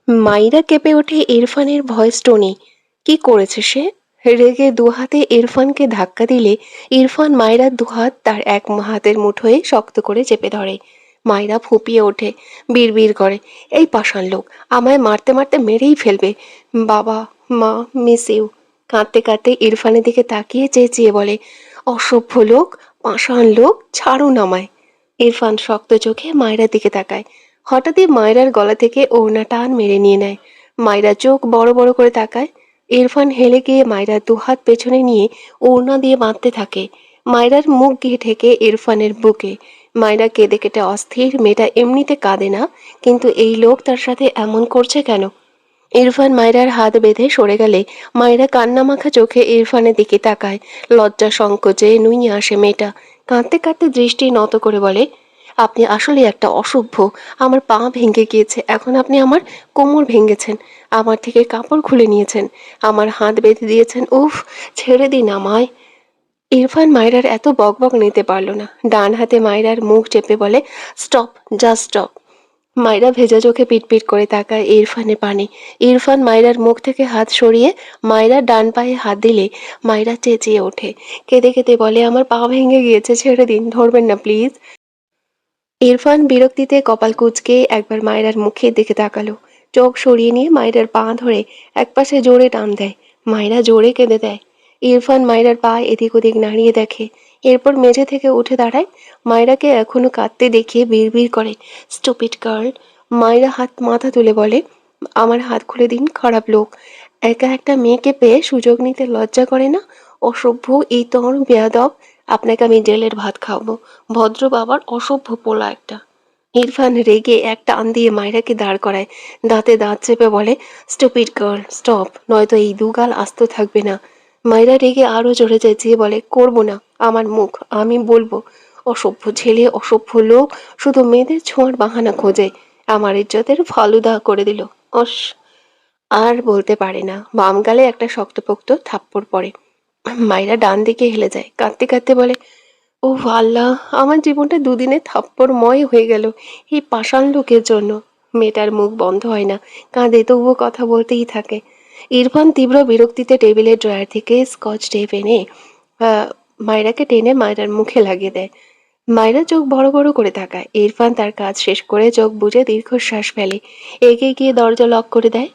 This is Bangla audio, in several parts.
মাইরা কেঁপে ওঠে ইরফানের ভয়েস টোনে। কি করেছে সে? রেগে দুহাতে ইরফানকে ধাক্কা দিলে ইরফান মায়রার দুহাত তার এক হাতের মুঠোয় শক্ত করে চেপে ধরে। মায়রা ফুঁপিয়ে ওঠে, বিড়বিড় করে, এই পাষাণ লোক আমায় মারতে মারতে মেরেই ফেলবে। বাবা, মা, মিস ইউ। কাঁদতে কাঁদতে ইরফানের দিকে তাকিয়ে চেঁচিয়ে বলে, অসভ্য লোক, পাষাণ লোক, ছাড়ুন আমায়। ইরফান শক্ত চোখে মায়রার দিকে তাকায়। হঠাৎই মায়রার গলা থেকে ওড়না টান মেরে নিয়ে নেয়। মায়রা চোখ বড় বড় করে তাকায়। ইরফান হেলে গিয়ে মায়রার দুহাত পেছনে নিয়ে ওড়না দিয়ে বাঁধতে থাকে। মায়রার মুখ গিয়ে ঠেকে ইরফানের বুকে। মায়রা কেঁদে কেটে অস্থির। মেয়েটা এমনিতে কাঁদে না, কিন্তু এই লোক তার সাথে এমন করছে কেন? ইরফান মায়রার হাত বেঁধে সরে গেলে মায়রা কান্নামাখা চোখে ইরফানের দিকে তাকায়। লজ্জা সংকোচে নুয়ে আসে মেয়েটা। কাঁদতে কাঁদতে দৃষ্টি নত করে বলে, আপনি আসলে একটা অসভ্য। আমার পা ভেঙে গিয়েছে, এখন আপনি আমার কোমর ভেঙেছেন, আমার থেকে কাপড় খুলে নিয়েছেন, আমার হাত বেঁধে দিয়েছেন। উফ, ছেড়ে দিন আমায়। ইরফান মায়রার এত বকবক নিতে পারল না। ডান হাতে মায়রার মুখ চেপে বলে, স্টপ, জাস্ট স্টপ। মায়রা ভেজা চোখে পিটপিট করে তাকায় ইরফানের পানে। ইরফান মায়রার মুখ থেকে হাত সরিয়ে মায়রার ডান পায়ে হাত দিলে মায়রা চেঁচিয়ে ওঠে। কেঁদে কেঁদে বলে, আমার পা ভেঙে গিয়েছে, ছেড়ে দিন, ধরবেন না প্লিজ। ইরফান বিরক্তিতে কপাল কুঁচকে একবার মায়রার মুখের দিকে তাকালো। চোখ সরিয়ে নিয়ে মায়রার পা ধরে একপাশে জোরে টান দেয়। মায়রা জোরে কেঁদে দেয়। ইরফান মায়রার পা এদিক ওদিক নাড়িয়ে দেখে। এরপর মেঝে থেকে উঠে দাঁড়ায়। মায়রাকে এখনো কাঁদতে দেখিয়ে বিড়বিড় করে, স্টুপিড গার্ল। মায়রা হাত মাথা তুলে বলে, আমার হাত খুলে দিন, খারাপ লোক। একা একটা মেয়েকে পেয়ে সুযোগ নিতে লজ্জা করে না? অসভ্য, এই তর বেয়াদব। আপনাকে আমি জেলের ভাত খাওয়াবো, ভদ্র বাবার অসভ্য পোলা একটা। ইরফান রেগে এক টান দিয়ে মায়রাকে দাঁড় করায়। দাঁতে দাঁত চেপে বলে, স্টুপিড গার্ল, স্টপ, নয়তো এই দুগাল আস্ত থাকবে না। মায়রা রেগে আরো জোরে চেঁচিয়ে বলে, করবো না, আমার মুখ, আমি বলবো। অসভ্য ছেলে, অসভ্য লোক, শুধু মেয়েদের ছোঁয়ার বাহানা খোঁজে। আমার ইজ্জতের ফালুদা করে দিল। অস। আর বলতে পারে না। বাম গালে একটা শক্তপোক্ত থাপ্পড় পড়ে। মায়রা ডান দিকে হেলে যায়। কাঁদতে কাঁদতে বলে, ও আল্লাহ, আমার জীবনটা দুদিনে থাপ্পড়ময় হয়ে গেল এই পাষাণ লোকের জন্য। মেয়েটার মুখ বন্ধ হয় না, কাঁদে, তবুও কথা বলতেই থাকে। ইরফান তীব্র বিরক্তিতে টেবিলের ড্রয়ার থেকে স্কচ টেপ এনে আহ, মায়রাকে টেনে মায়রার মুখে লাগিয়ে দেয়। মায়রা চোখ বড় বড় করে তাকায়। ইরফান তার কাজ শেষ করে চোখ বুজে দীর্ঘশ্বাস ফেলে। এগিয়ে গিয়ে দরজা লক করে দেয়।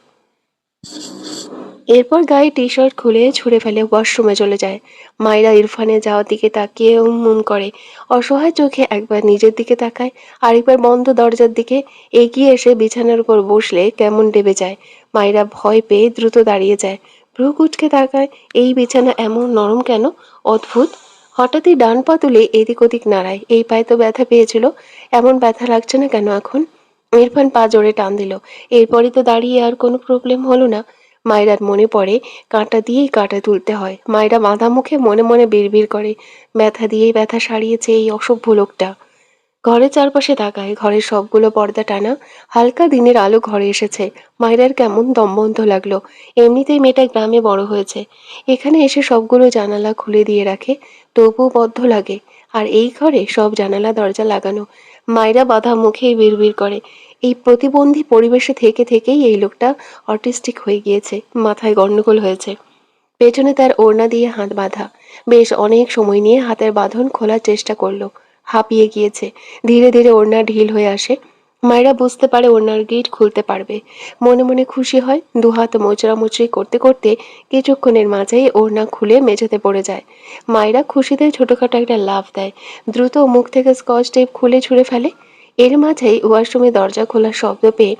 এরপর গায়ে টি শার্ট খুলে ছুঁড়ে ফেলে ওয়াশরুমে চলে যায়। মায়রা ইরফানের যাওয়ার দিকে তাকিয়ে উম করে। অসহায় চোখে একবার নিজের দিকে তাকায়, আরেকবার বন্ধ দরজার দিকে। এগিয়ে এসে বিছানার উপর বসলে কেমন ডেবে যায়। মায়রা ভয় পেয়ে দ্রুত দাঁড়িয়ে যায়। ভ্রু কুঁচকে তাকায়, এই বিছানা এমন নরম কেন? অদ্ভুত। হঠাৎই ডান পা তুলে এদিক ওদিক নাড়ায়। এই পায়ে তো ব্যথা পেয়েছিল, এমন ব্যথা লাগছে না কেন এখন? ইরফান পা জোরে টান দিল। এরপরই তো দাঁড়িয়ে আর কোনো প্রবলেম হলো না। মায়রার মনে পড়ে, কাঁটা দিয়েই কাঁটা তুলতে হয়। মায়রা বাঁধা মুখে মনে মনে বিড়বিড় করে, ব্যথা দিয়েই ব্যথা সারিয়েছে এই অসভ্য লোকটা। ঘরের চারপাশে তাকায়। ঘরের সবগুলো পর্দা টানা। হালকা দিনের আলো ঘরে এসেছে। মায়রার কেমন দমবন্ধ লাগলো। এমনিতেই মেয়েটা গ্রামে বড় হয়েছে, এখানে এসে সবগুলো জানালা খুলে দিয়ে রাখে, তবুও বদ্ধ লাগে। আর এই ঘরে সব জানালা দরজা লাগানো। মায়রা বাঁধা মুখেই বিড়বিড় করে, এই প্রতিবন্ধী পরিবেশে থেকে থেকেই এই লোকটা অটিস্টিক হয়ে গিয়েছে, মাথায় গন্ডগোল হয়েছে। পেছনে তার ওড়না দিয়ে হাত বাঁধা। বেশ অনেক সময় নিয়ে হাতের বাঁধন খোলার চেষ্টা করলো। হাঁপিয়ে গিয়েছে। ধীরে ধীরে ওড়না ঢিল হয়ে আসে। মায়েরা বুঝতে পারে ওড়নার গিঁট খুলতে পারবে। মনে মনে খুশি হয়। দুহাত মোচড়ামুচড়ি করতে করতে কিছুক্ষণের মাঝেই ওড়না খুলে মেঝেতে পড়ে যায়। মায়েরা খুশিতে ছোটখাটো একটা লাফ দেয়। দ্রুত মুখ থেকে স্কচ টেপ খুলে ছুঁড়ে ফেলে। এর মাঝেই ওয়াশরুমে দরজা খোলার শব্দ পেয়ে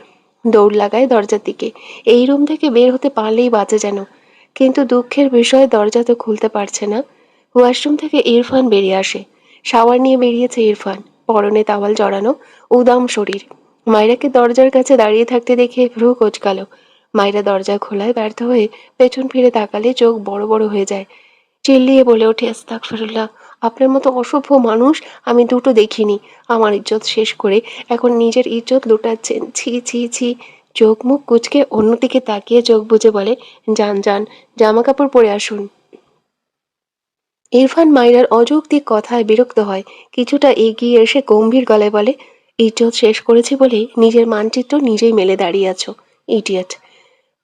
দৌড় লাগায় দরজার দিকে। এই রুম থেকে বের হতে পারলেই বাঁচে যেন। কিন্তু দুঃখের বিষয়, দরজা তো খুলতে পারছে না। ওয়াশরুম থেকে ইরফান বেরিয়ে আসে। শাওয়ার নিয়ে বেরিয়েছে ইরফান, পরনে তাওয়াল জড়ানো, উদাম শরীর। মায়রাকে দরজার কাছে দাঁড়িয়ে থাকতে দেখে ভ্রু কোঁচকালো। মায়রা দরজা খোলায় ব্যর্থ হয়ে পেছন ফিরে তাকালে চোখ বড় বড় হয়ে যায়। চিল্লিয়ে বলে ওঠে, আস্তাগফিরুল্লাহ, আপনার মতো অসভ্য মানুষ আমি দুটো দেখিনি। আমার ইজ্জত শেষ করে এখন নিজের ইজ্জত লুটাচ্ছেন, ছি ছি ছি। চোখ মুখ কুঁচকে অন্যদিকে তাকিয়ে চোখ বুজে বলে, যান যান, জামা কাপড় পরে আসুন। ইরফান মায়রার অযৌক্তিক কথায় বিরক্ত হয়। কিছুটা এগিয়ে এসে গম্ভীর গলায় বলে, ইজ্জত শেষ করেছি বলে নিজের মানচিত্র নিজেই মেলে দাঁড়িয়ে আছো। ইডিয়েট।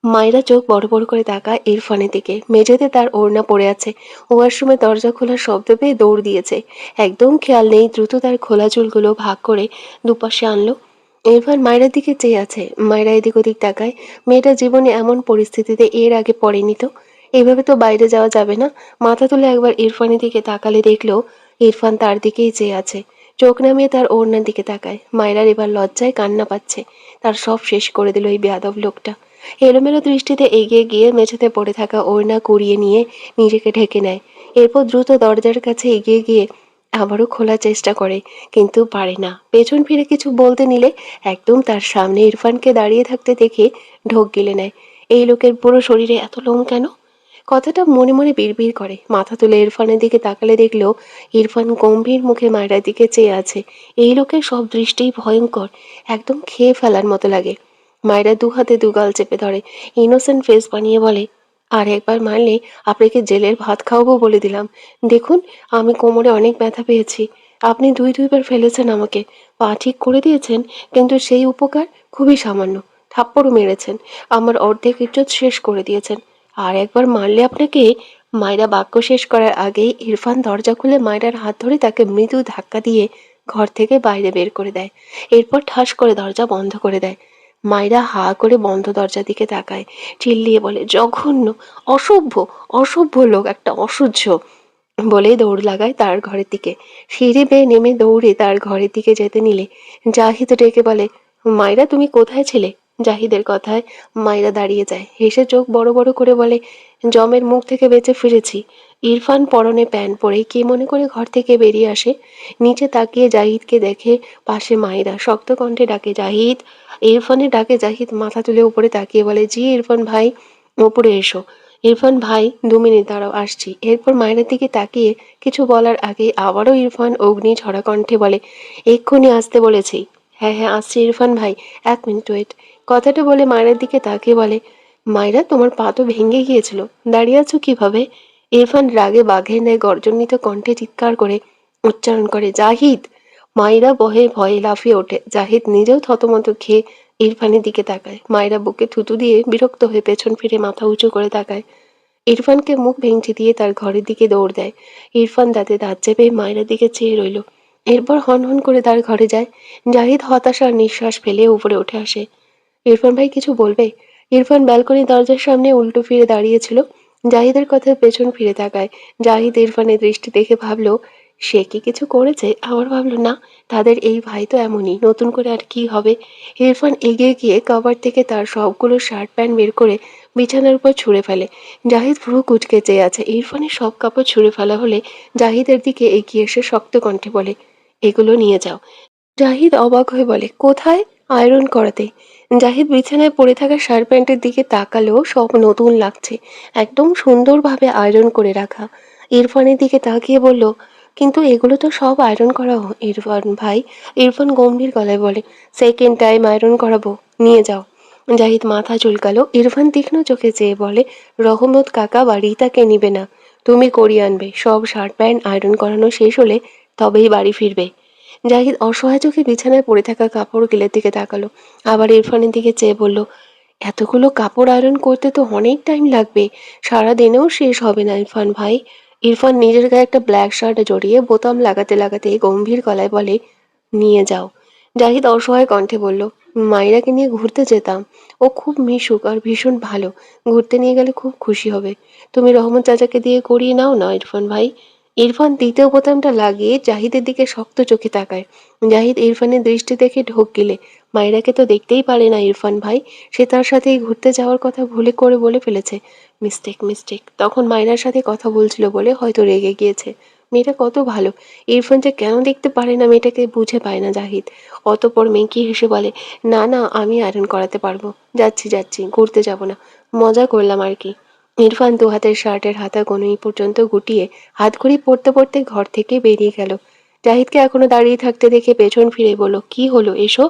মায়েরা চোখ বড় বড় করে তাকায় ইরফানের দিকে। মেঝেতে তার ওড়না পড়ে আছে। ওয়াশরুমে দরজা খোলার শব্দ পেয়ে দৌড় দিয়েছে। একদম খেয়াল নেই, দ্রুত তার খোলা চুলগুলো ভাগ করে দুপাশে আনলো। ইরফান মায়েরার দিকে চেয়ে আছে। মায়েরা এদিক ওদিক তাকায়। মেয়েটা জীবনে এমন পরিস্থিতিতে এর আগে পড়েনি তো। এভাবে তো বাইরে যাওয়া যাবে না। মাথা তুলে একবার ইরফানের দিকে তাকালে দেখলো ইরফান তার দিকেই চেয়ে আছে। চোখ নামিয়ে তার ওড়নার দিকে তাকায়। মায়েরার এবার লজ্জায় কান্না পাচ্ছে। তার সব শেষ করে দিল এই বেয়াদব লোকটা। এলোমেলো দৃষ্টিতে এগিয়ে গিয়ে মেঝেতে পড়ে থাকা ওড়না কুড়িয়ে নিয়ে নিজেকে ঢেকে নেয়। এরপর দ্রুত দরজার কাছে এগিয়ে গিয়ে আবারও খোলার চেষ্টা করে, কিন্তু পারে না। পেছন ফিরে কিছু বলতে নিলে একদম তার সামনে ইরফানকে দাঁড়িয়ে থাকতে দেখে ঢোক গিলে নেয়। এই লোকের পুরো শরীরে এত লোম কেন? কথাটা মনে মনে বিড়বিড় করে। মাথা তুলে ইরফানের দিকে তাকালে দেখলো ইরফান গম্ভীর মুখে মায়েরার দিকে চেয়ে আছে। এই লোকের সব দৃষ্টিই ভয়ঙ্কর, একদম খেয়ে ফেলার মতো লাগে। মায়েরা দু হাতে দুগাল চেপে ধরে, ইনোসেন্ট ফেস বানিয়ে বলে, আর একবার মারলে আপনাকে জেলের ভাত খাওয়াবো বলে দিলাম। দেখুন, আমি কোমরে অনেক ব্যথা পেয়েছি। আপনি দুইবার ফেলেছেন আমাকে, পা ঠিক করে দিয়েছেন, কিন্তু সেই উপকার খুবই সামান্য। থাপ্পড়ও মেরেছেন, আমার অর্ধেক ইজ্জত শেষ করে দিয়েছেন। আর একবার মারলে আপনাকে। মায়রা বাক্য শেষ করার আগেই ইরফান দরজা খুলে মায়রার হাত ধরে তাকে মৃদু ধাক্কা দিয়ে ঘর থেকে বাইরে বের করে দেয়। এরপর ঠাস করে দরজা বন্ধ করে দেয়। মায়রা হা করে বন্ধ দরজার দিকে তাকায়, চিল্লিয়ে বলে, জঘন্য, অসভ্য, অসভ্য লোক, একটা অসহ্য, বলেই দৌড় লাগায় তার ঘরের দিকে। সিঁড়ি বেয়ে নেমে দৌড়ে তার ঘরের দিকে যেতে নিলে জাহিদ ডেকে বলে, মায়রা তুমি কোথায় ছিলে? জাহিদের কথায় মায়রা দাঁড়িয়ে যায়, হেসে চোখ বড় বড় করে বলে, জমের মুখ থেকে বেঁচে ফিরেছি। ইরফান পরনে প্যান্ট পরে কি মনে করে ঘর থেকে বেরিয়ে আসে। নিচে তাকিয়ে জাহিদকে দেখে পাশে মায়রা শক্ত কণ্ঠে ডাকে, জাহিদ। ইরফানের ডাকে জাহিদ মাথা তুলে উপরে তাকিয়ে বলে, জি ইরফান ভাই, ওপরে এসো। ইরফান ভাই, 2 মিনিট দাঁড়াও, আসছি। এরপর মায়ের দিকে তাকিয়ে কিছু বলার আগে আবারও ইরফান অগ্নি ঝরা কণ্ঠে বলে, এক্ষুনি আসতে বলেছি। হ্যাঁ হ্যাঁ আসছি ইরফান ভাই, 1 মিনিট ওয়েট। কথাটা বলে মায়ের দিকে তাকিয়ে বলে, মায়েরা তোমার পা তো ভেঙে গিয়েছিল, দাঁড়িয়ে আছো কিভাবে? ইরফান রাগে বাঘের ন্যায় গর্জনিত কণ্ঠে চিৎকার করে উচ্চারণ করে, জাহিদ। মায়েরা বহে ভয়ে লাফিয়ে ওঠে। জাহিদ নিজেও থতমত খেয়ে ইরফানের দিকে তাকায়। মায়েরা বুকে থুতু দিয়ে বিরক্ত হয়ে পেছন ফিরে মাথা উঁচু করে তাকায়। ইরফানকে মুখ ভেঙচি দিয়ে তার ঘরের দিকে দৌড় দেয়। ইরফান দাঁতে দাঁত চেপে মায়ের দিকে চেয়ে রইল। এরপর হনহন করে তার ঘরে যায়। জাহিদ হতাশার নিঃশ্বাস ফেলে উপরে উঠে আসে। ইরফান ভাই কিছু বলবে? ইরফান ব্যালকনির দরজার সামনে উল্টো ফিরে দাঁড়িয়েছিল। জাহিদের কথায় পেছন ফিরে তাকায়। জাহিদ ইরফানের দৃষ্টি দেখে ভাবল, সে কি কিছু করেছে? আবার ভাবল, না, তাদের এই ভাই তো এমনই, নতুন করে আর কি হবে। ইরফান এগিয়ে গিয়ে কভার থেকে তার সবগুলো শার্ট প্যান্ট বের করে বিছানার উপর ছুঁড়ে ফেলে। জাহিদ ভ্রু কুঁচকে চেয়ে আছে। ইরফানের সব কাপড় ছুঁড়ে ফেলা হলে জাহিদের দিকে এগিয়ে এসে শক্ত কণ্ঠে বলে, এগুলো নিয়ে যাও। জাহিদ অবাক হয়ে বলে, কোথায়? আয়রন করাতে। জাহিদ বিছানায় পড়ে থাকা শার্ট প্যান্টের দিকে তাকালেও সব নতুন লাগছে, একদম সুন্দরভাবে আয়রন করে রাখা। ইরফানের দিকে তাকিয়ে বলল, কিন্তু এগুলো তো সব আয়রন করা ইরফান ভাই। ইরফান গম্ভীর গলায় বলে, সেকেন্ড টাইম আয়রন করাবো, নিয়ে যাও। জাহিদ মাথা চুলকালো। ইরফান তীক্ষ্ণ চোখে চেয়ে বলে, রহমত কাকা বা রিতাকে নিবে না, তুমি করিয়ে আনবে। সব শার্ট প্যান্ট আয়রন করানো শেষ হলে তবেই বাড়ি ফিরবে। জাহিদ অসহায় চোখে বিছানায় পড়ে থাকা কাপড়গুলোর দিকে তাকালো। আবার ইরফানের দিকে চেয়ে বলল, এতগুলো কাপড় আয়রন করতে তো অনেক টাইম লাগবে, সারাদিনেও শেষ হবে না ইরফান ভাই। ইরফান নিজের গায়ে একটা ব্ল্যাক শার্ট জড়িয়ে বোতাম লাগাতে লাগাতে গম্ভীর গলায় বলে, নিয়ে যাও। জাহিদ অসহায় কণ্ঠে বলল, মাইরাকে নিয়ে ঘুরতে যেতাম, ও খুব মিশুক আর ভীষণ ভালো, ঘুরতে নিয়ে গেলে খুব খুশি হবে। তুমি রহমত চাচাকে দিয়ে করিয়ে নাও না ইরফান ভাই। ইরফান দ্বিতীয় বোতামটা লাগিয়ে জাহিদের দিকে শক্ত চোখে তাকায়। জাহিদ ইরফানের দৃষ্টি দেখে ঢোক গিলে, মায়েরাকে তো দেখতেই পারে না ইরফান ভাই, সে তার সাথেই ঘুরতে যাওয়ার কথা ভুলে করে বলে ফেলেছে। Mistake, mistake. তখন মায়েরার সাথে কথা বলছিল বলে হয়তো রেগে গিয়েছে। মেয়েটা কত ভালো, ইরফান যে কেন দেখতে পারে না মেয়েটাকে বুঝে পায় না জাহিদ। অতঃপর মেকি হেসে বলে, না না, আমি আয়রন করাতে পারবো, যাচ্ছি যাচ্ছি, ঘুরতে যাব না, মজা করলাম আর কি। ইরফান দু হাতের শার্টের হাতা কনুই পর্যন্ত গুটিয়ে হাতঘড়ি পরতে পরতে ঘর থেকে বেরিয়ে গেল। জাহিদকে এখনো দাঁড়িয়ে থাকতে দেখে পেছন ফিরে বলল, কি হলো, এসো।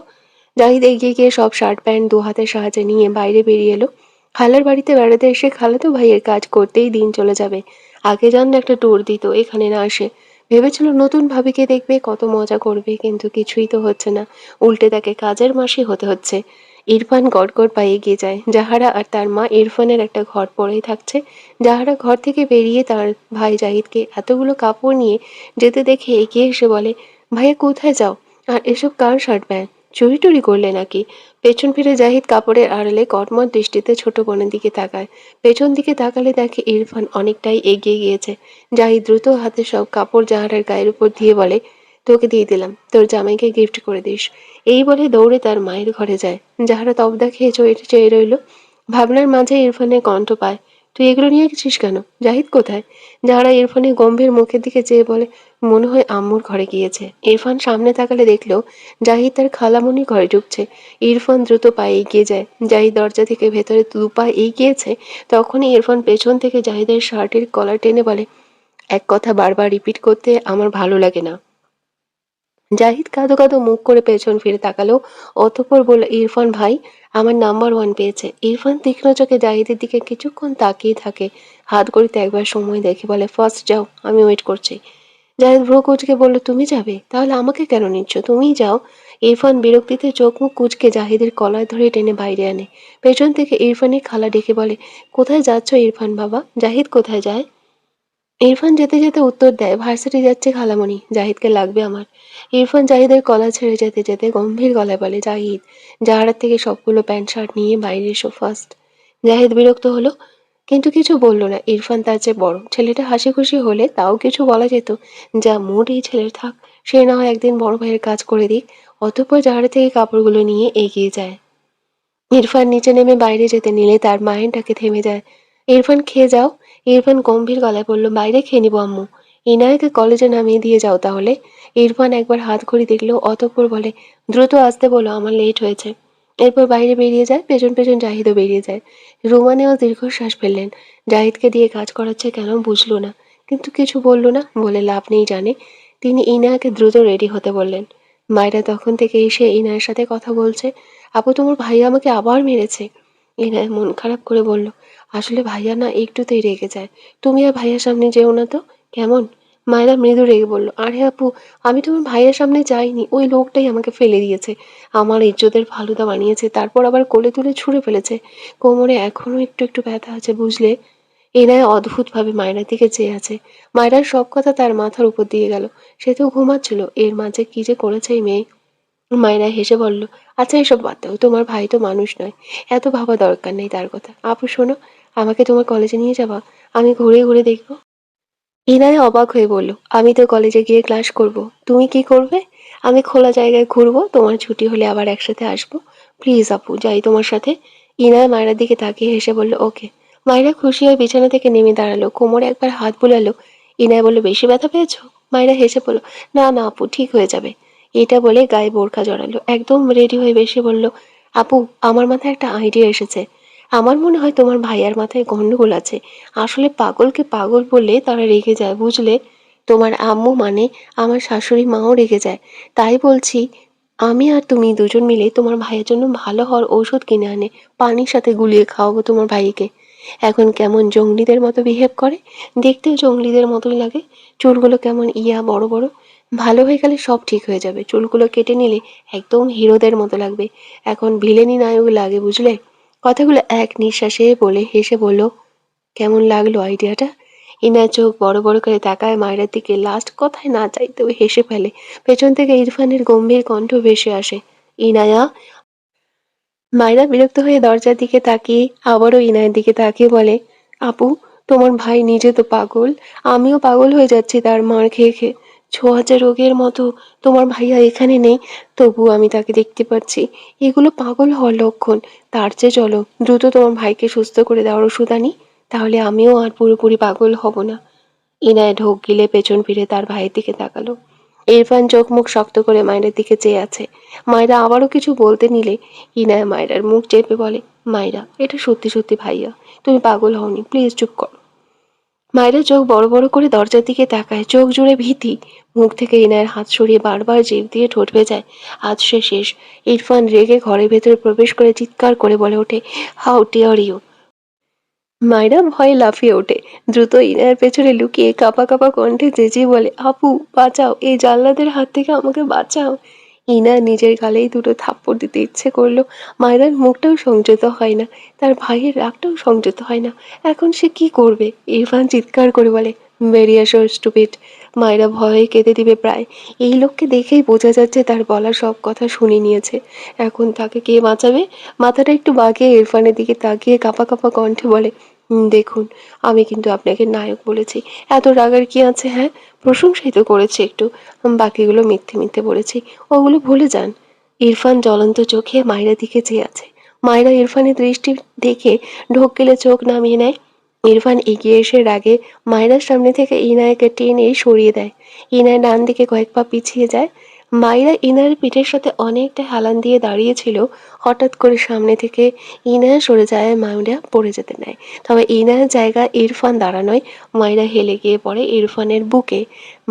জাহিদ এগিয়ে গিয়ে সব শার্ট প্যান্ট দু হাতের সাহায্যে নিয়ে বাইরে বেরিয়ে এলো। খালার বাড়িতে বেড়াতে এসে খালাতো ভাইয়ের কাজ করতেই দিন চলে যাবে। আগে জানলে একটা ট্যুর দিত, এখানে না আসে। ভেবেছিল নতুন ভাবিকে দেখবে, কত মজা করবে, কিন্তু কিছুই তো হচ্ছে না, উল্টে তাকে কাজের মাসি হতে হচ্ছে। ইরফান গড়গড় পায়ে এগিয়ে যায়। জাহারা আর তার মা ইরফানের একটা ঘর পরেই থাকছে। জাহারা ঘর থেকে বেরিয়ে তার ভাই জাহিদকে এতগুলো কাপড় নিয়ে যেতে দেখে এগিয়ে এসে বলে, ভাইয়া কোথায় যাও? আর এসব কার শার্ট প্যান্ট? চুরি টুরি করলে নাকি? পেছন ফিরে জাহিদ কাপড়ের আড়ালে কটমট দৃষ্টিতে ছোট বোনের দিকে তাকায়। পেছন দিকে তাকালে দেখে ইরফান অনেকটাই এগিয়ে গিয়েছে। জাহিদ দ্রুত হাতে সব কাপড় জাহারার গায়ের উপর দিয়ে বলে, তোকে দিয়ে দিলাম, তোর জামাইকে গিফট করে দিস। এই বলে দৌড়ে তার মায়ের ঘরে যায়। যাহারা তবদা খেয়ে চেয়ে রইল। ভাবনার মাঝে ইরফানের কণ্ঠ পায়, তুই এগুলো নিয়ে গেছিস কেন? জাহিদ কোথায়? যাহারা ইরফানের গম্ভীর মুখের দিকে চেয়ে বলে, মনে হয় আম্মুর ঘরে গিয়েছে। ইরফান সামনে তাকালে দেখলো জাহিদ তার খালামণির ঘরে ঢুকছে। ইরফান দ্রুত পায়ে এগিয়ে যায়। জাহিদ দরজা থেকে ভেতরে দু পা এগিয়েছে, তখনই ইরফান পেছন থেকে জাহিদের শার্টের কলার টেনে বলে, এক কথা বারবার রিপিট করতে আমার ভালো লাগে না। জাহিদ কাঁদো কাঁদো মুখ করে পেছন ফিরে তাকালো। অতঃপর বলল, ইরফান ভাই আমার নাম্বার ওয়ান পেয়েছে। ইরফান তীক্ষ্ণ চোখে জাহিদের দিকে কিছুক্ষণ তাকিয়ে থাকে। হাত ঘড়িতে একবার সময় দেখে বলে, ফার্স্ট যাও, আমি ওয়েট করছি। জাহিদ ভ্রু কুচকে বলল, তুমি যাবে? তাহলে আমাকে কেন নিচ্ছ? তুমিই যাও। ইরফান বিরক্তিতে চোখ মুখ কুচকে জাহিদের কলার ধরে টেনে বাইরে আনে। পেছন থেকে ইরফানের খালা ডেকে বলে, কোথায় যাচ্ছ ইরফান বাবা? জাহিদ কোথায় যায়? ইরফান যেতে যেতে উত্তর দেয়, ভার্সিটি যাচ্ছে খালামণি, জাহিদকে লাগবে আমার। ইরফান জাহিদের কলা ছেড়ে যেতে যেতে গম্ভীর গলায় বলে, জাহিদ জাহারার থেকে সবগুলো প্যান্ট শার্ট নিয়ে বাইরে এসো ফার্স্ট। জাহিদ বিরক্ত হলো, কিন্তু কিছু বলল না। ইরফান তার চেয়ে বড়, ছেলেটা হাসি খুশি হলে তাও কিছু বলা যেত। যা মুড এই ছেলের, থাক, সে না হয় একদিন বড় ভাইয়ের কাজ করে দিক। অতঃপর জাহারা থেকে কাপড়গুলো নিয়ে এগিয়ে যায়। ইরফান নিচে নেমে বাইরে যেতে নিলে তার মায়ের ডাকে থেমে যায়। ইরফান খেয়ে যাও। ইরফান গম্ভীর গলায় বলল, বাইরে খেয়ে নিবো আম্মু। ইনায়াকে কলেজে নামিয়ে দিয়ে যাও তাহলে। ইরফান একবার হাত ঘড়ি দেখলো, অতঃপর বলে, দ্রুত আসতে বলো, আমার লেট হয়েছে। এরপর বাইরে বেরিয়ে যায়। পেছন পেছন জাহিদও বেরিয়ে যায়। রুমানেও দীর্ঘশ্বাস ফেললেন। জাহিদকে দিয়ে কাজ করাচ্ছে কেন বুঝলো না, কিন্তু কিছু বলল না। বলে লাভ নেই জানে। তিনি ইনায়াকে দ্রুত রেডি হতে বললেন। মায়েরা তখন থেকে এসে ইনায়ের সাথে কথা বলছে। আপু তোমার ভাইয়া আমাকে আবার মেরেছে। ইনায় মন খারাপ করে বলল, আসলে ভাইয়া না একটুতেই রেগে যায়। তুমি আর ভাইয়ার সামনে যেও না তো, কেমন? মায়েরা মৃদু রেগে বলল, আরে আপু, আমি তোমার ভাইয়ের সামনে যাইনি, ওই লোকটাই আমাকে ফেলে দিয়েছে। আমার ইজ্জতের ফালুদা বানিয়েছে, তারপর আবার কোলে তুলে ছুঁড়ে ফেলেছে। কোমরে এখনো একটু একটু ব্যথা আছে বুঝলে। এনায় অদ্ভুতভাবে মায়রার দিকে চেয়ে আছে। মায়রার সব কথা তার মাথার উপর দিয়ে গেল। সে তো ঘুমাচ্ছিল, এর মাঝে কি যে করেছে এই মেয়ে। মায়েরা হেসে বলল, আচ্ছা এসব বাদ দাও, তোমার ভাই তো মানুষ নয়, এত ভাবা দরকার নেই তার কথা। আপু শোনো, আমাকে তোমার কলেজে নিয়ে যাবা? আমি ঘুরে ঘুরে দেখবো। ইনায়া অবাক হয়ে বলল, আমি তো কলেজে গিয়ে ক্লাস করব, তুমি কি করবে? আমি খোলা জায়গায় ঘুরবো, তোমার ছুটি হলে আবার একসাথে আসবো। প্লিজ আপু, যাই তোমার সাথে। ইনায়া মায়েরার দিকে তাকিয়ে হেসে বলল, ওকে। মায়েরা খুশি হয়ে বিছানা থেকে নেমে দাঁড়ালো, কোমরে একবার হাত বুলালো। ইনায়া বলল, বেশি ব্যথা পেয়েছো? মায়েরা হেসে বলল, না না আপু, ঠিক হয়ে যাবে। এটা বলে গায়ে বোরখা জড়ালো, একদম রেডি হয়ে বেশে বলল, আপু, আমার মাথায় একটা আইডিয়া এসেছে। আমার মনে হয় তোমার ভাইয়ার মাথায় গন্ডগোল আছে। আসলে পাগলকে পাগল বললে তারা রেগে যায় বুঝলে। তোমার আম্মু মানে আমার শাশুড়ি মাও রেগে যায়। তাই বলছি, আমি আর তুমি দুজন মিলে তোমার ভাইয়ের জন্য ভালো হওয়ার ঔষধ কিনে আনে পানির সাথে গুলিয়ে খাওয়াবো তোমার ভাইকে। এখন কেমন জঙ্গলিদের মতো বিহেভ করে, দেখতেও জঙ্গলিদের মতোই লাগে। চুলগুলো কেমন ইয়া বড় বড়। ভালো হয়ে গেলে সব ঠিক হয়ে যাবে, চুলগুলো কেটে নিলে একদম হিরোদের মতো লাগবে। এখন ভিলেনি নায়ক লাগে বুঝলে। কথাগুলো এক নিঃশ্বাসে বলে হেসে বলল, কেমন লাগলো আইডিয়াটা? ইনার চোখ বড় বড় করে তাকায় মায়ের দিকে, লাস্ট কথায় না চাইতেও হেসে ফেলে। পেছন থেকে ইরফানের গম্ভীর কণ্ঠ ভেসে আসে, ইনায়া। মায়েরা বিরক্ত হয়ে দরজার দিকে তাকিয়ে আবারও ইনায়ের দিকে তাকিয়ে বলে, আপু, তোমার ভাই নিজে তো পাগল, আমিও পাগল হয়ে যাচ্ছি তার মার খেয়ে খেয়ে। ছোঁয়াচে রোগের মতো তোমার ভাইয়া এখানে নেই, তবুও আমি তাকে দেখতে পাচ্ছি। এগুলো পাগল হওয়ার লক্ষণ। তার চেয়ে চলো দ্রুত তোমার ভাইকে সুস্থ করে দেওয়ার ওষুধ আনি, তাহলে আমিও আর পুরোপুরি পাগল হব না। ইনায় ঢোক গিলে পেছন ফিরে তার ভাইয়ের দিকে তাকালো। ইরফান চোখ মুখ শক্ত করে মায়ের দিকে চেয়ে আছে। মায়েরা আবারও কিছু বলতে নিলে ইনায়া মায়েরার মুখ চেপে বলে, মায়েরা এটা সত্যি সত্যি ভাইয়া, তুমি পাগল হওনি, প্লিজ চুপ করো। মায়েরা চোখ বড় বড় করে দরজার দিকে তাকায়, চোখ জুড়ে ভীতি। মুখ থেকে ইনায়ের হাত সরিয়ে বারবার জিভ দিয়ে ঠোঁট ভেজায়। আজ সে শেষ। ইরফান রেগে ঘরের ভেতরে প্রবেশ করে চিৎকার করে বলে ওঠে, হাউ ডিয়ার ইউ। মায়েরা ভয়ে লাফিয়ে ওঠে। দ্রুত ইনায়ের পেছনে লুকিয়ে কাঁপা কাঁপা কণ্ঠে চেঁচিয়ে বলে, আপু বাঁচাও, এই জাল্লাদের হাত থেকে আমাকে বাঁচাও। ইনা নিজের গালেই দুটো থাপ্পড় দিতে ইচ্ছে করলো। মায়রার মুখটাও সংযত হয় না, তার ভাইয়ের রাগটাও সংযত হয় না। এখন সে কি করবে? ইরফান চিৎকার করে বলে, বেরিয়ে আসো স্টুপিড। মায়রা ভয়ে কেঁদে দিবে প্রায়। এই লোককে দেখেই বোঝা যাচ্ছে তার বলা সব কথা শুনে নিয়েছে। এখন তাকে কে বাঁচাবে? মাথাটা একটু বাঁকিয়ে ইরফানের দিকে তাকিয়ে কাঁপা কাঁপা কণ্ঠে বলে, দেখুন, আমি কিন্তু আপনাকে নায়ক বলেছি। এত রাগার কি আছে? হ্যাঁ, প্রশংসাই তো করেছি একটু। বাকিগুলো মিথ্যে মিথ্যে বলেছি, ওগুলো ভুলে যান। ইরফান জ্বলন্ত চোখে মায়রার দিকে চেয়ে আছে। মায়রা ইরফানের দৃষ্টি দেখে ঢোক গেলে চোখ নামিয়ে নেয়। ইরফান এগিয়ে এসে রাগে মায়রার সামনে থেকে ইনায়াকে টেনে সরিয়ে দেয়। ইনায় ডান দিকে কয়েক পা পিছিয়ে যায়। মায়রা ইনার পিঠের সাথে অনেকটা হেলান দিয়ে দাঁড়িয়েছিল। হঠাৎ করে সামনে থেকে ইনায়া সরে যায়, মায়রা পড়ে যেতে নেয়। তবে ইনায়ার জায়গা ইরফান দাঁড়ানোয় মায়রা হেলে গিয়ে পড়ে ইরফানের বুকে।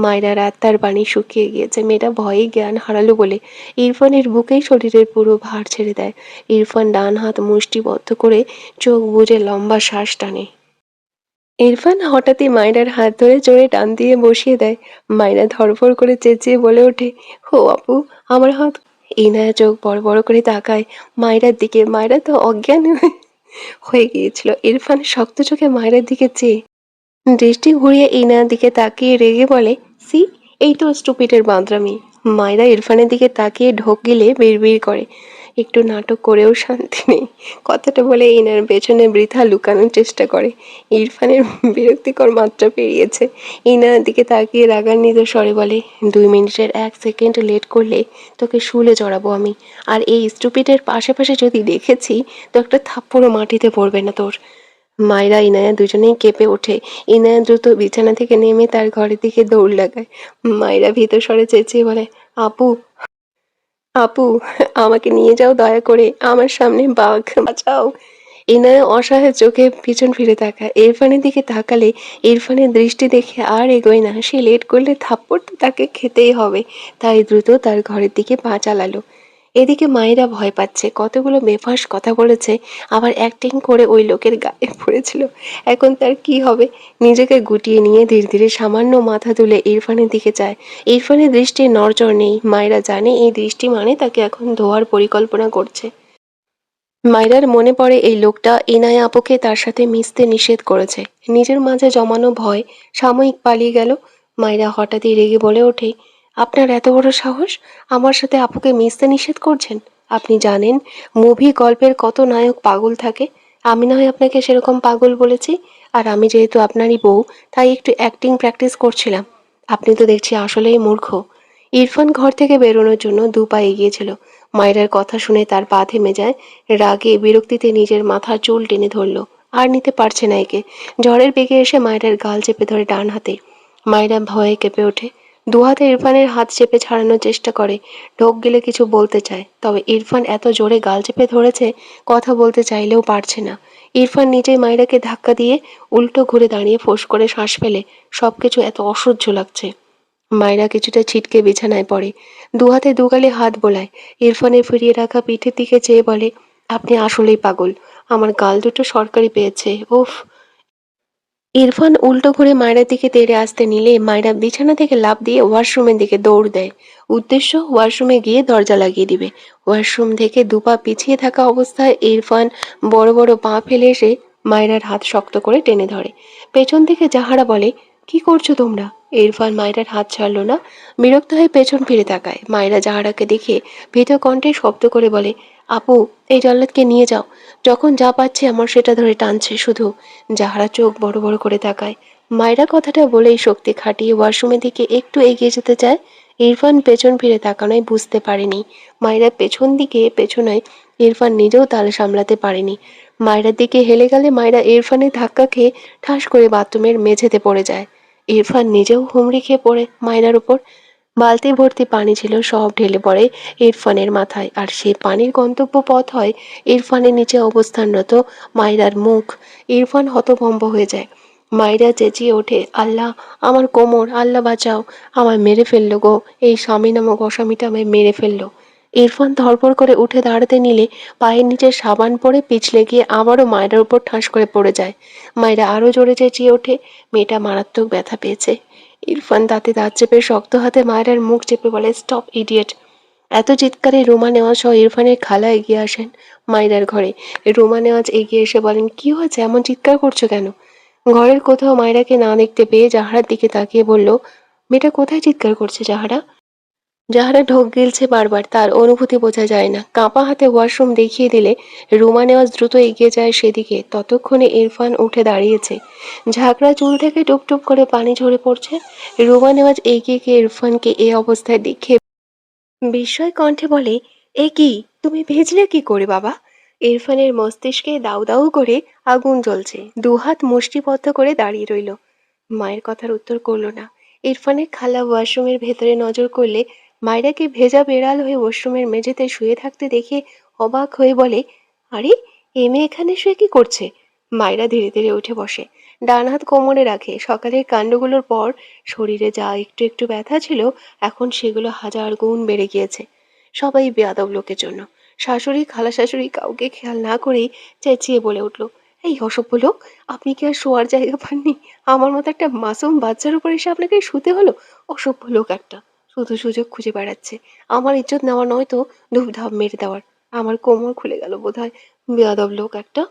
মায়রার আত্মার পানি শুকিয়ে গিয়েছে। মেয়েটা ভয়ে জ্ঞান হারালো বলে ইরফানের বুকেই শরীরের পুরো ভার ছেড়ে দেয়। ইরফান ডান হাত মুষ্টিবদ্ধ করে চোখ বুজে লম্বা শ্বাস টানে। ইরফান হঠাৎই মায়রার হাত ধরে জোরে টান দিয়ে বসিয়ে দেয়। মায়রা ধড়ফড় করে চেঁচিয়ে বলে ওঠে, হো আপু, আমার হাত। ইনায়া চোখ বড় বড় করে তাকায় মায়রার দিকে। মায়রা তো অজ্ঞান হয়ে গিয়েছিল। ইরফান শক্ত চোখে মায়রার দিকে চেয়ে দৃষ্টি ঘুরিয়ে ইনার দিকে তাকিয়ে রেগে বলে, সি, এই তো স্টুপিটের বাঁদরামি। মায়রা ইরফানের দিকে তাকিয়ে ঢোক গিলে বিড়বিড় করে, একটু নাটক করেও শান্তি নেই। কথাটা বলে ইনার পেছনে বৃথা লুকানোর চেষ্টা করে। ইরফানের বিরক্তিকর মাত্রা পেরিয়েছে। ইনার দিকে তাকিয়ে রাগান্বিত স্বরে বলে, 2 মিনিটের 1 সেকেন্ড লেট করলে তোকে শুলে জড়াবো আমি। আর এই স্টুপিটের পাশে পাশে যদি দেখেছি তো একটা থাপ্পড়ও মাটিতে পড়বে না তোর। মায়রা ইনায়া দুজনেই কেঁপে ওঠে। ইনায়া দ্রুত বিছানা থেকে নেমে তার ঘরের দিকে দৌড় লাগায়। মায়রা ভীত স্বরে চেঁচিয়ে বলে, আপু, আপু, আমাকে নিয়ে যাও দয়া করে, আমার সামনে বাঘ, বাঁচাও। ইনায়া অসহায় চোখে পিছন ফিরে তাকায়। ইরফানের দিকে তাকালে ইরফানের দৃষ্টি দেখে আর এগোয় না। সে লেট করলে থাপ্পড় তো তাকে খেতেই হবে। তাই দ্রুত তার ঘরের দিকে পা চালালো। এদিকে মায়েরা ভয় পাচ্ছে। কতগুলো বেফাঁস কথা বলেছে, আবার অ্যাক্টিং করে ওই লোকের গায়ে পড়েছিল। এখন তার কি হবে? নিজেকে গুটিয়ে নিয়ে ধীরে ধীরে সামান্য মাথা তুলে ইরফানের দিকে চায়। ইরফানের দৃষ্টির নড়চড় নেই। মায়েরা জানে এই দৃষ্টি মানে তাকে এখন ধোয়ার পরিকল্পনা করছে। মায়রার মনে পড়ে এই লোকটা ইনায়া আপুকে তার সাথে মিশতে নিষেধ করেছে। নিজের মাঝে জমানো ভয় সাময়িক পালিয়ে গেল। মায়রা হঠাৎই রেগে বলে ওঠে, আপনার এত বড় সাহস, আমার সাথে আপুকে মিশতে নিষেধ করছেন? আপনি জানেন মুভি গল্পের কত নায়ক পাগল থাকে? আমি না হয় আপনাকে সেরকম পাগল বলেছি। আর আমি যেহেতু আপনারই বউ, তাই একটু অ্যাক্টিং প্র্যাকটিস করছিলাম। আপনি তো দেখছি আসলেই মূর্খ। ইরফান ঘর থেকে বেরোনোর জন্য 2 পা এগিয়েছিল। মায়রার কথা শুনে তার পা থেমে যায়। রাগে বিরক্তিতে নিজের মাথার চুল টেনে ধরল। আর নিতে পারছে না একে। ঝড়ের বেগে এসে মায়রার গাল চেপে ধরে ডান হাতে। মায়রা ভয়ে কেঁপে ওঠে। 2 হাতে ইরফানের হাত চেপে ছাড়ানোর চেষ্টা করে। ঢোক গেলে কিছু বলতে চায়, তবে ইরফান এত জোরে গাল চেপে ধরেছে কথা বলতে চাইলেও পারছে না। ইরফান নিজেই মায়রাকে ধাক্কা দিয়ে উল্টো ঘুরে দাঁড়িয়ে ফোঁস করে শ্বাস ফেলে। সবকিছু এত অসহ্য লাগছে। মায়রা কিছুটা ছিটকে বিছানায় পড়ে। 2 হাতে 2 গালে হাত বোলায়। ইরফানের ফিরিয়ে রাখা পিঠের দিকে চেয়ে বলে, আপনি আসলেই পাগল। আমার গাল দুটো সরকারি পেয়েছে, উফ। ইরফান উল্টো ঘুরে মায়রার দিকে তেড়ে আসতে নিলে মায়রা বিছানা থেকে লাফ দিয়ে ওয়াশরুমের দিকে দৌড় দেয়। উদ্দেশ্য ওয়াশরুমে গিয়ে দরজা লাগিয়ে দিবে। ওয়াশরুম থেকে 2 পা পিছিয়ে থাকা অবস্থায় ইরফান বড় বড় পা ফেলে এসে মায়রার হাত শক্ত করে টেনে ধরে। পেছন থেকে জাহারা বলে, কি করছো তোমরা? ইরফান মায়রার হাত ছাড়ল না। বিরক্ত হয়ে পেছন ফিরে তাকায়। মায়রা জাহারাকে দেখে ভীত কণ্ঠে শব্দ করে বলে, আপু, এই জল্লাদকে নিয়ে যাও। যখন যা পাচ্ছে আমার সেটা ধরে টানছে শুধু। জাহারা চোখ বড় বড় করে তাকায়। মায়রা কথাটা বলেই শক্তি খাটিয়ে ওয়াশরুমের দিকে একটু এগিয়ে যেতে চায়। ইরফান পেছন ফিরে তাকানোয় বুঝতে পারেনি মায়রা পেছন দিকে পেছনায়। ইরফান নিজেও তাল সামলাতে পারেনি। মায়রার দিকে হেলে গেলে মায়রা ইরফানের ধাক্কা খেয়ে ঠাস করে বাথরুমের মেঝেতে পড়ে যায়। ইরফান নিজেও হুমড়ি খেয়ে পড়ে মায়রার উপর। বালতি ভর্তি পানি ছিল, সব ঢেলে পড়ে ইরফানের মাথায়। আর সেই পানির গন্তব্য পথ হয় ইরফানের নিচে অবস্থানরত মায়রার মুখ। ইরফান হতভম্ব হয়ে যায়। মায়রা চেঁচিয়ে ওঠে, আল্লাহ, আমার কোমর, আল্লাহ বাঁচাও, আমায় মেরে ফেললো গো, এই স্বামী নামক অস্বামীটা আমায় মেরে ফেললো। ইরফান ধড়ফড় করে উঠে দাঁড়াতে নিলে পায়ের নিচে সাবান পড়ে পিছলে গিয়ে আবারও মায়রার উপর ঠাস করে পড়ে যায়। মায়রা আরো জোরে চেঁচিয়ে ওঠে। মেয়েটা মারাত্মক ব্যথা পেয়েছে। ইরফান দাঁতে দাঁত চেপে শক্ত হাতে মায়রার মুখ চেপে বলে, স্টপ ইডিয়েট। এত চিৎকারে রোমা নেওয়াজ সহ ইরফানের খালা এগিয়ে আসেন মাইরার ঘরে। রোমা নেওয়াজ এগিয়ে এসে বলেন, কি হয়েছে, এমন চিৎকার করছো কেন? ঘরের কোথাও মায়রাকে না দেখতে পেয়ে জাহারার দিকে তাকিয়ে বলল, মেয়েটা কোথায় চিৎকার করছে জাহারা? যাহারা ঢোক গিলছে বারবার, তার অনুভূতি বোঝা যায় না। কাঁপা হাতে ওয়াশরুম দেখিয়ে দিলে রুমা নেওয়াজ দ্রুত এগিয়ে যায় সেদিকে। ততক্ষণে ইরফান উঠে দাঁড়িয়েছে। ঝাঁকড়া চুল থেকে টুপটুপ করে পানি ঝরে পড়ছে। রুমা নেওয়াজ এগিয়ে গিয়ে ইরফানকে এ অবস্থায় দেখে বিস্ময় কণ্ঠে বলে, এ কি, তুমি ভেজলে কি করে বাবা? ইরফানের মস্তিষ্কে দাউ দাউ করে আগুন জ্বলছে। দুহাত মুষ্টিবদ্ধ করে দাঁড়িয়ে রইল। মায়ের কথার উত্তর করল না। ইরফানের খালা ওয়াশরুমের ভেতরে নজর করলে মায়রাকে ভেজা বেড়াল হয়ে ওয়াশরুমের মেঝেতে শুয়ে থাকতে দেখে অবাক হয়ে বলে, আরে, এ মেয়ে এখানে শুয়ে কি করছে? মায়রা ধীরে ধীরে উঠে বসে, ডান হাত কোমরে রাখে। সকালের কাণ্ডগুলোর পর শরীরে যা একটু একটু ব্যথা ছিল, এখন সেগুলো হাজার গুণ বেড়ে গিয়েছে। সবাই বেয়াদব লোকের জন্য। শাশুড়ি, খালা শাশুড়ি কাউকে খেয়াল না করেই চেঁচিয়ে বলে উঠল, এই অসভ্য লোক, আপনি কি আর শোয়ার জায়গা পাননি? আমার মতো একটা মাসুম বাচ্চার উপর এসে আপনাকে শুতে হলো? অসভ্য লোক একটা, শুধু সুযোগ খুঁজে বেড়াচ্ছে আমার ইজ্জত নেওয়ার, নয়তো ধূপধাপ মেরে দেওয়ার। আমার কোমর খুলে গেল বোধহয়, বেয়াদব লোক একটা।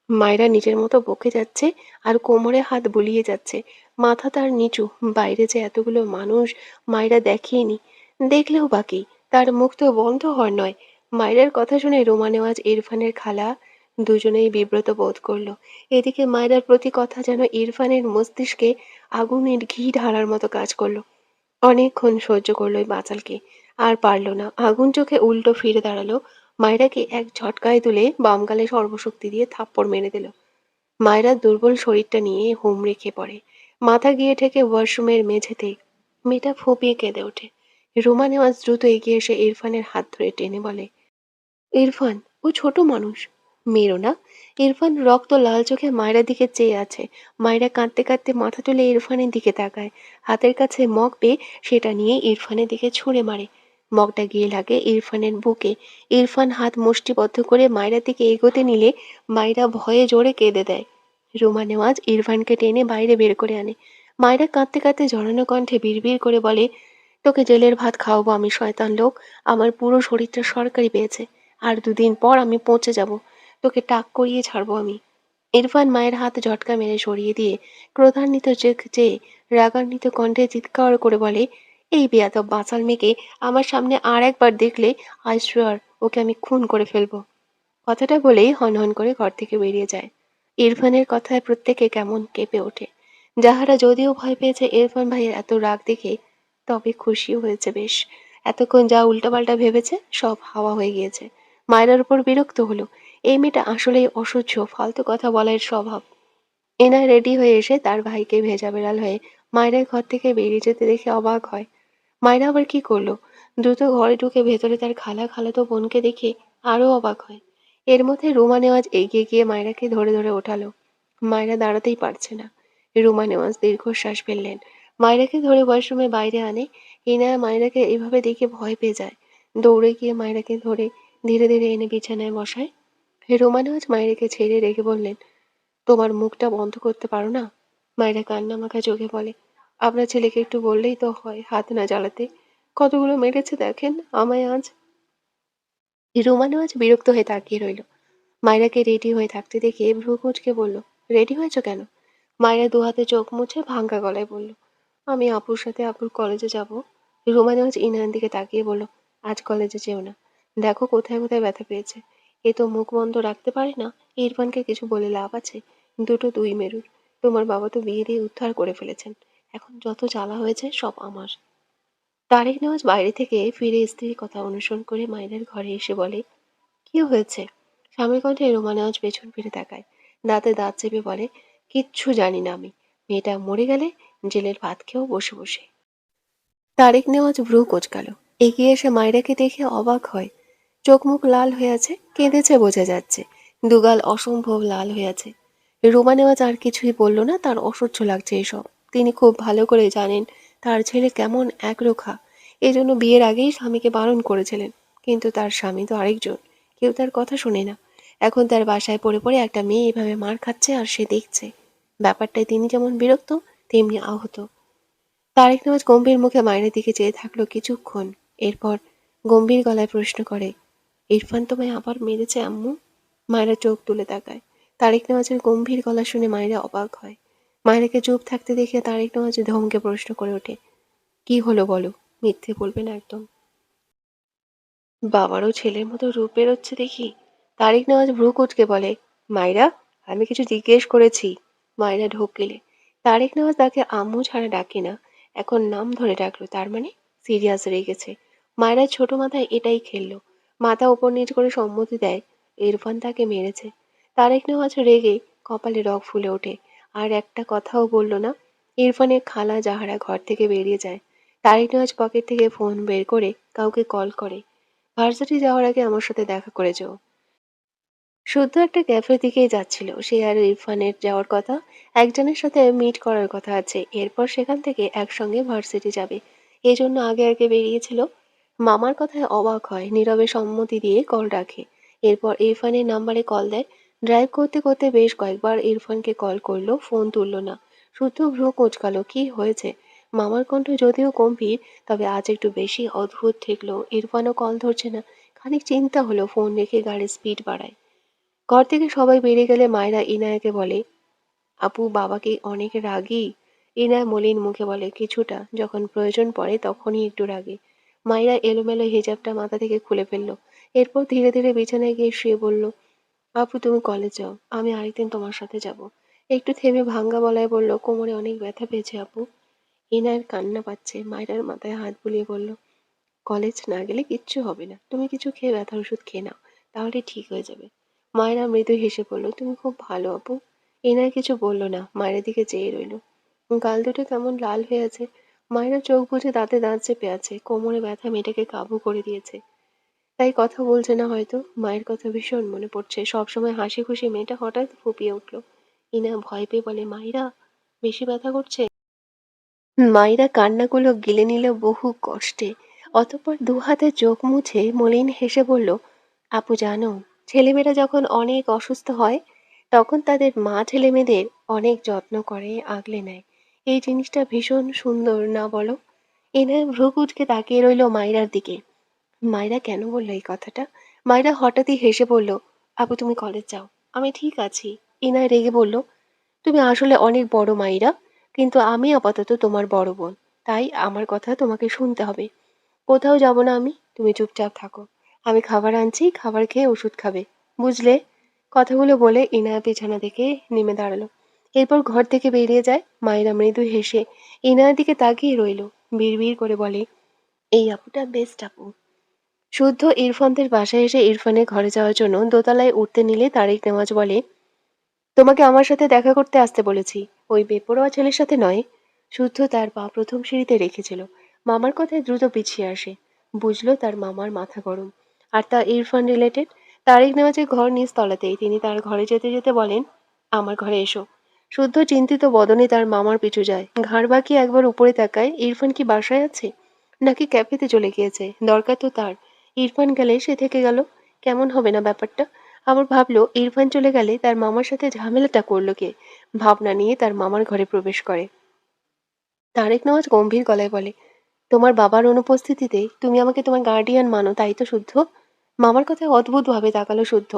মায়রা নিজের মতো বকে যাচ্ছে আর কোমরে হাত বুলিয়ে যাচ্ছে। মাথা তার নিচু। বাইরে যে এতগুলো মানুষ মায়রা দেখেনি, দেখলেও বাকি, তার মুখ তো বন্ধ হওয়ার নয়। মায়রার কথা শুনে রোমা নেওয়াজ, ইরফানের খালা দুজনেই বিব্রত বোধ করলো। এদিকে মায়রার প্রতি কথা যেন ইরফানের মস্তিষ্কে আগুনের ঘি ঢালার মতো কাজ করলো। অনেকক্ষণ সহ্য করলো এই বাচালকে, আর পারল না। আগুন চোখে উল্টো ফিরে দাঁড়ালো। মায়রাকে এক ঝটকায় তুলে বাম গালে সর্বশক্তি দিয়ে থাপ্পড় মেরে দিল। মায়রার দুর্বল শরীরটা নিয়ে হুমড়ে খেয়ে পড়ে। মাথা গিয়ে ঠেকে ওয়াশরুমের মেঝেতে। মেয়েটা ফুঁপিয়ে কেঁদে ওঠে। রোমা নেওয়াজ দ্রুত এগিয়ে এসে ইরফানের হাত ধরে টেনে বলে, ইরফান, ও ছোট মানুষ, মেরো না। ইরফান রক্ত লাল চোখে মায়রার দিকে চেয়ে আছে। মায়রা কাঁদতে কাঁদতে মাথা তুলে ইরফানের দিকে তাকায়। হাতের কাছে মগ পেয়ে সেটা নিয়ে ইরফানের দিকে ছুঁড়ে মারে। মগটা গিয়ে লাগে ইরফানের বুকে। ইরফান হাত মুষ্টিবদ্ধ করে মায়রার দিকে এগোতে নিলে মায়রা ভয়ে জোরে কেঁদে দেয়। রোমা নেওয়াজ ইরফানকে টেনে বাইরে বের করে আনে। মায়রা কাঁদতে কাঁদতে জড়ানো কণ্ঠে বিড়বিড় করে বলে, তোকে জেলের ভাত খাওয়াবো আমি, শয়তান লোক। আমার পুরো শরীরটা সরকারি পেয়েছে। আর দুদিন পর আমি পৌঁছে যাব। তোকে টাক করিয়ে ছাড়বো আমি। ইরফান মায়ের হাত ঝটকা মেরে সরিয়ে দিয়ে ক্রোধান্বিত চোখ চেয়ে রাগান্বিত কণ্ঠে চিৎকার করে বলে, এই বেয়াদব বাঁচাল মেয়েকে আমার সামনে আর একবার দেখলে আই সোয়ার ওকে আমি খুন করে ফেলবো। কথাটা বলেই হনহন করে ঘর থেকে বেরিয়ে যায়। ইরফানের কথায় প্রত্যেকে কেমন কেঁপে ওঠে। যাহারা যদিও ভয় পেয়েছে ইরফান ভাইয়ের এত রাগ দেখে, তবে খুশিও হয়েছে বেশ। এতক্ষণ যা উল্টাপাল্টা ভেবেছে সব হাওয়া হয়ে গিয়েছে। মায়রার উপর বিরক্ত হলো। এই মেয়েটা আসলেই অসহ্য, ফালতু কথা বলার স্বভাব। এনায় রেডি হয়ে এসে তার ভাইকে ভেজা বেড়াল হয়ে মায়রার ঘর থেকে বেরিয়ে যেতে দেখে অবাক হয়। মায়রা আবার কি করলো? দ্রুত ঘরে ঢুকে ভেতরে তার খালাতো বোনকে দেখে আরো অবাক হয়। এর মধ্যে রুমা নেওয়াজ এগিয়ে গিয়ে মায়রাকে ধরে ধরে ওঠালো। মায়রা দাঁড়াতেই পারছে না। রুমা নেওয়াজ দীর্ঘশ্বাস ফেললেন। মায়রাকে ধরে ওয়াশরুমে বাইরে আনে। ইনায়া মায়রাকে এভাবে দেখে ভয় পেয়ে যায়। দৌড়ে গিয়ে মায়রাকে ধরে ধীরে ধীরে এনে বিছানায় বসায়। রুমা নেওয়াজ মায়রাকে ছেড়ে রেখে বললেন, তোমার মুখটা বন্ধ করতে পারো না? মায়েরা কান্না মাখা চোখে বলে, আপনার ছেলেকে একটু বললেই তো হয় হাত না জ্বালাতে। কতগুলো মেরেছে দেখেন আমায় আজ। রুমানও আজ বিরক্ত হয়ে তাকিয়ে রইল। মায়রাকে রেডি হয়ে থাকতে দেখে ভ্রু কুঁচকে বলল, রেডি হয়েছ কেন? মায়রা দুহাতে চোখ মুছে ভাঙ্গা গলায় বলল, আমি আপুর সাথে আপুর কলেজে যাব। রুমানা আজ ইনার দিকে তাকিয়ে বলল, আজ কলেজে যেও না। দেখো কোথায় কোথায় ব্যথা পেয়েছে। এ তো মুখ বন্ধ রাখতে পারে না। ইরফানকে কিছু বলে লাভ আছে? দুটো দুই মেরুর। তোমার বাবা তো বিয়ে দিয়ে উদ্ধার করে ফেলেছেন। এখন যত জ্বালা হয়েছে সব আমার। তারেক নেওয়াজ বাইরে থেকে ফিরে স্ত্রীর কথা অনুসরণ করে মাইরার ঘরে এসে বলে, কি হয়েছে? স্বামীর কণ্ঠে রোমা নেওয়াজ পেছন ফিরে তাকায়। দাঁতে দাঁত চেপে বলে, কিচ্ছু জানি না আমি। মেয়েটা মরে গেলে জেলের ভাত খেয়েও বসে বসে। তারেক নেওয়াজ ভ্রু কোঁচকাল। এগিয়ে এসে মায়রাকে দেখে অবাক হয়। চোখ মুখ লাল হয়ে আছে, কেঁদেছে বোঝা যাচ্ছে। দুগাল অসম্ভব লাল হয়ে আছে। রোমা নেওয়াজ আর কিছুই বলল না, তার অসহ্য লাগছে এসব। তিনি খুব ভালো করে জানেন তার ছেলে কেমন একরোখা। এজন্য বিয়ের আগেই স্বামীকে বারণ করেছিলেন। কিন্তু তার স্বামী তো আরেকজন, কেউ তার কথা শোনে না। এখন তার বাসায় পড়ে পড়ে একটা মেয়ে এভাবে মার খাচ্ছে আর সে দেখছে। ব্যাপারটায় তিনি যেমন বিরক্ত, তেমনি আহত। তারেক নেওয়াজ গম্ভীর মুখে মায়ের দিকে চেয়ে থাকলো কিছুক্ষণ। এরপর গম্ভীর গলায় প্রশ্ন করে, ইরফান তোমায় আবার মেরেছে আম্মু? মায়েরা চোখ তুলে তাকায়। তারেক নেওয়াজের গম্ভীর গলা শুনে মায়েরা অবাক হয়। মায়েরাকে চুপ থাকতে দেখে তারেক নেওয়াজ ধমকে প্রশ্ন করে ওঠে, কি হলো বলো, মিথ্যে বলবে না একদম। বাবারও ছেলের মতো রূপ বেরোচ্ছে দেখি। তারিক নেওয়াজ ভ্রু কুঁচকে বলে, মাইরা, আমি কিছু জিজ্ঞেস করেছি। মাইরা ঢোক গেলে তারেক নেওয়াজ তাকে আম্মু ছাড়া ডাকে না, এখন নাম ধরে ডাকলো, তার মানে সিরিয়াস রেগেছে। মায়েরা ছোট মাথায় এটাই খেললো, মাথা উপর নিচ করে সম্মতি দেয় ইরফান তাকে মেরেছে। তারেক নেওয়াজ রেগে কপালে রগ ফুলে ওঠে, আর একটা কথাও বলল না। ইরফানের খালা জাহারা ঘর থেকে বেরিয়ে যায়। তারেক নেওয়াজ পকেট থেকে ফোন বের করে কাউকে কল করে, ভার্সিটি যাওয়ার আগে আমার সাথে দেখা করে যেও। শুদ্ধ একটা ক্যাফের দিকেই যাচ্ছিল, সে আর ইরফানের যাওয়ার কথা, একজনের সাথে মিট করার কথা আছে, এরপর সেখান থেকে একসঙ্গে ভার্সিটি যাবে, এই জন্য আগে আগে বেরিয়েছিল। মামার কথায় অবাক হয়, নীরবে সম্মতি দিয়ে কল রাখে। এরপর ইরফানের নাম্বারে কল দেয়। ড্রাইভ করতে করতে বেশ কয়েকবার ইরফানকে কল করলো, ফোন তুললো না। শুদ্ধ ভ্রু কোঁচকালো, কি হয়েছে। মামার কণ্ঠ যদিও গম্ভীর, তবে আজ একটু বেশি অদ্ভুত ঠেকলো। ইরফানও কল ধরছে না। খানিক চিন্তা হলো, ফোন রেখে গাড়ির স্পিড বাড়ায়। ঘর থেকে সবাই বেরিয়ে গেলে মায়েরা ইনায়াকে বলে, আপু বাবা কি অনেক রাগী? ইনায়া মলিন মুখে বলে, কিছুটা, যখন প্রয়োজন পড়ে তখনই একটু রাগে। মায়েরা এলোমেলো হিজাবটা মাথা থেকে খুলে ফেললো। এরপর ধীরে ধীরে বিছানায় গিয়ে শুয়ে বলল, আপু তুমি কলেজ যাও, আমি আরেকদিন তোমার সাথে যাব। একটু থেমে ভাঙ্গা গলায় বলল, কোমরে অনেক ব্যথা পেয়েছে আপু। ইনায়ের কান্না পাচ্ছে, মায়েরার মাথায় হাত বুলিয়ে বলল, কলেজ না গেলে কিচ্ছু হবে না, তুমি কিছু খেয়ে ব্যথার ওষুধ খেয়ে নাও, তাহলে ঠিক হয়ে যাবে। মায়েরা মৃদু হেসে বলল, তুমি খুব ভালো আপু। এনার কিছু বলল না, মায়ের দিকে চেয়ে রইল। গাল দুটো কেমন লাল হয়ে আছে। মায়েরা চোখ বুজে দাঁতে দাঁত চেপে আছে, কোমরে ব্যথা মেয়েটাকে কাবু করে দিয়েছে। তাই কথা বলছে না হয়তো। মায়ের কথা ভীষণ মনে পড়ছে, সবসময় হাসি খুশি মেয়েটা হঠাৎ ফুপিয়ে উঠল। ইনা ভয় পেয়ে বলে, মায়েরা বেশি ব্যথা করছে? মায়েরা কান্নাগুলো গিলে নিল বহু কষ্টে। অতঃপর দুহাতে চোখ মুছে মলিন হেসে বলল, আপু জানো, ছেলেমেয়েরা যখন অনেক অসুস্থ হয় তখন তাদের মা ছেলেমেয়েদের অনেক যত্ন করে, আগলে নেয়। এই জিনিসটা ভীষণ সুন্দর না বলো? এনা ভ্রু কুঁচকে তাকিয়ে রইল মায়রার দিকে। মায়রা কেন বললো এই কথাটা? মায়রা হঠাৎই হেসে বলল, আপু তুমি কলেজ যাও, আমি ঠিক আছি। ইনায় রেগে বলল, তুমি আসলে অনেক বড় মাইরা, কিন্তু আমি আপাতত তোমার বড় বোন, তাই আমার কথা তোমাকে শুনতে হবে। কোথাও যাব না আমি, তুমি চুপচাপ থাকো। আমি খাবার আনছি, খাবার খেয়ে ওষুধ খাবে, বুঝলে? কথাগুলো বলে ইনায়া বিছানা থেকে নেমে দাঁড়ালো। এরপর ঘর থেকে বেরিয়ে যায়। মায়েরা মৃদু হেসে ইনায়ার দিকে তাকিয়ে রইল, বিড়বিড় করে বলে, এই আপুটা বেস্ট আপু। শুদ্ধ ইরফানদের বাসায় এসে ইরফানের ঘরে যাওয়ার জন্য দোতলায় উঠতে নিলে তারেক নেওয়াজ বলে, তোমাকে আমার সাথে দেখা করতে আসতে বলেছি, ওই বেপরোয়া ছেলের সাথে নয়। শুদ্ধ তার পা প্রথম সিঁড়িতে রেখেছিল। মামার কথায় দ্রুত পিছিয়ে আসে। বুঝলো তার মামার মাথা গরম। আর তা ইরফান রিলেটেড। তারেক নেওয়াজের ঘর নিচ তলাতেই, তিনি তার ঘরে যেতে যেতে বলেন, আমার ঘরে এসো। শুদ্ধ চিন্তিত বদনে তার মামার পিছু যায়, ঘাড় বাঁকিয়ে একবার উপরে তাকায়, ইরফান কি বাসায় আছে নাকি ক্যাফেতে চলে গিয়েছে? দরকার তো তার। ইরফান গেলে সে থেকে গেল, কেমন হবে না ব্যাপারটা? আবার ভাবলো, ইরফান চলে গেলে তার মামার সাথে ঝামেলাটা করলো কে? ভাবনা নিয়ে তার মামার ঘরে প্রবেশ করে। তারেক নওয়াজ গম্ভীর গলায় বলে, তোমার বাবার অনুপস্থিতিতে তুমি আমাকে তোমার গার্ডিয়ান মানো, তাই তো শুদ্ধ? মামার কথায় অদ্ভুত ভাবে তাকালো শুদ্ধ।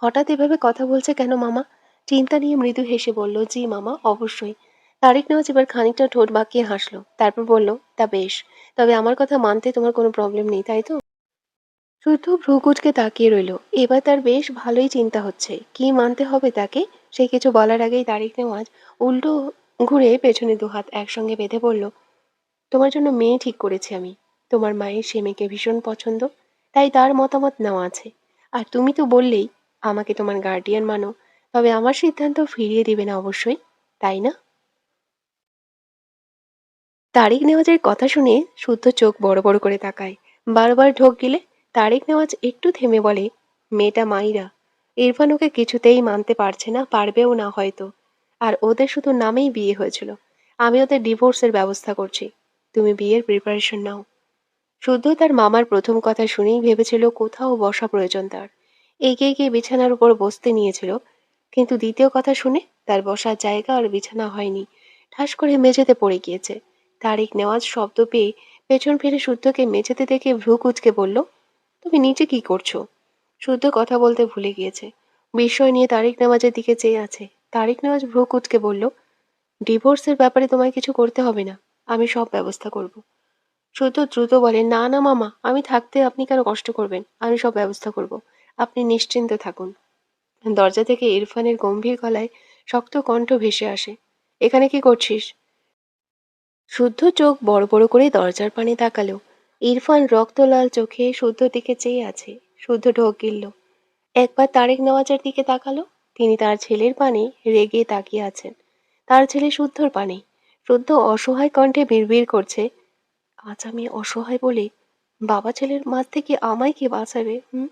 হঠাৎ এভাবে কথা বলছে কেন মামা? চিন্তা নিয়ে মৃদু হেসে বলল, জি মামা, অবশ্যই। তারেক নওয়াজ এবার খানিকটা ঠোঁট বাঁকিয়ে হাসলো, তারপর বলল, তা বেশ, তবে আমার কথা মানতে তোমার কোনো প্রবলেম নেই, তাই তো? শুদ্ধ ভ্রু কুঁচকে তাকিয়ে রইল। এবার তার বেশ ভালোই চিন্তা হচ্ছে, কি মানতে হবে তাকে। সে কিছু বলার আগেই তারিক নেওয়াজ উল্টো ঘুরে পেছনে দুহাত একসঙ্গে বেঁধে বলল, তোমার জন্য মেয়ে ঠিক করেছি আমি। তোমার মায়ের সে মেয়েকে ভীষণ পছন্দ, তাই তার মতামত নেওয়া আছে। আর তুমি তো বললেই আমাকে তোমার গার্ডিয়ান মানো, তবে আমার সিদ্ধান্ত ফিরিয়ে দিবে না অবশ্যই, তাই না? তারিক নেওয়াজের কথা শুনে শুদ্ধ চোখ বড় বড় করে তাকায়, বারবার ঢোক গিলে। তারিক নেওয়াজ একটু থেমে বলে, মেয়েটা মাইরা, ইরফান ওকে কিছুতেই মানতে পারছে না, পারবেও না হয়তো। আর ওদের শুধু নামেই বিয়ে হয়েছিল। আমি ওদের ডিভোর্সের ব্যবস্থা করছি, তুমি বিয়ের প্রিপারেশন নাও। শুদ্ধ তার মামার প্রথম কথা শুনেই ভেবেছিল কোথাও বসা প্রয়োজন তার। এগিয়ে গিয়ে বিছানার উপর বসতে নিয়েছিল, কিন্তু দ্বিতীয় কথা শুনে তার বসার জায়গা আর বিছানা হয়নি, ঠাস করে মেঝেতে পড়ে গিয়েছে। তারিক নেওয়াজ শব্দ পেয়ে পেছন ফিরে শুদ্ধকে মেঝেতে দেখে ভ্রু কুঁচকে বলল, তুমি নিচে কি করছো? শুদ্ধ কথা বলতে ভুলে গিয়েছে। বিস্ময় নিয়ে তারিক নেওয়াজের দিকে চেয়ে আছে। তারিক নেওয়াজ ভ্রু কুঁচকে বলল, ডিভোর্সের ব্যাপারে তোমায় কিছু করতে হবে না, আমি সব ব্যবস্থা করব। শুদ্ধ দ্রুত বলে, না না মামা, আমি থাকতে আপনি কেন কষ্ট করবেন, আমি সব ব্যবস্থা করব, আপনি নিশ্চিন্ত থাকুন। দরজা থেকে ইরফানের গম্ভীর গলায় শক্ত কণ্ঠ ভেসে আসে, এখানে কি করছিস? শুদ্ধ চোখ বড় বড় করে দরজার পানে তাকালো। ইরফান রক্তলাল চোখে শুদ্ধর দিকে চেয়ে আছে। শুদ্ধ ঢোক গিলল। একবার তারেক নওয়াজের দিকে তাকালো। তিনি তার ছেলের পানে রেগে তাকিয়ে আছেন। তার ছেলে শুদ্ধর পানে। শুদ্ধ অসহায় কণ্ঠে বিড়বিড় করছে, আজ আমি অসহায় বলে বাবা ছেলের মাঝ থেকে আমায় কে বাঁচাবে? হুম?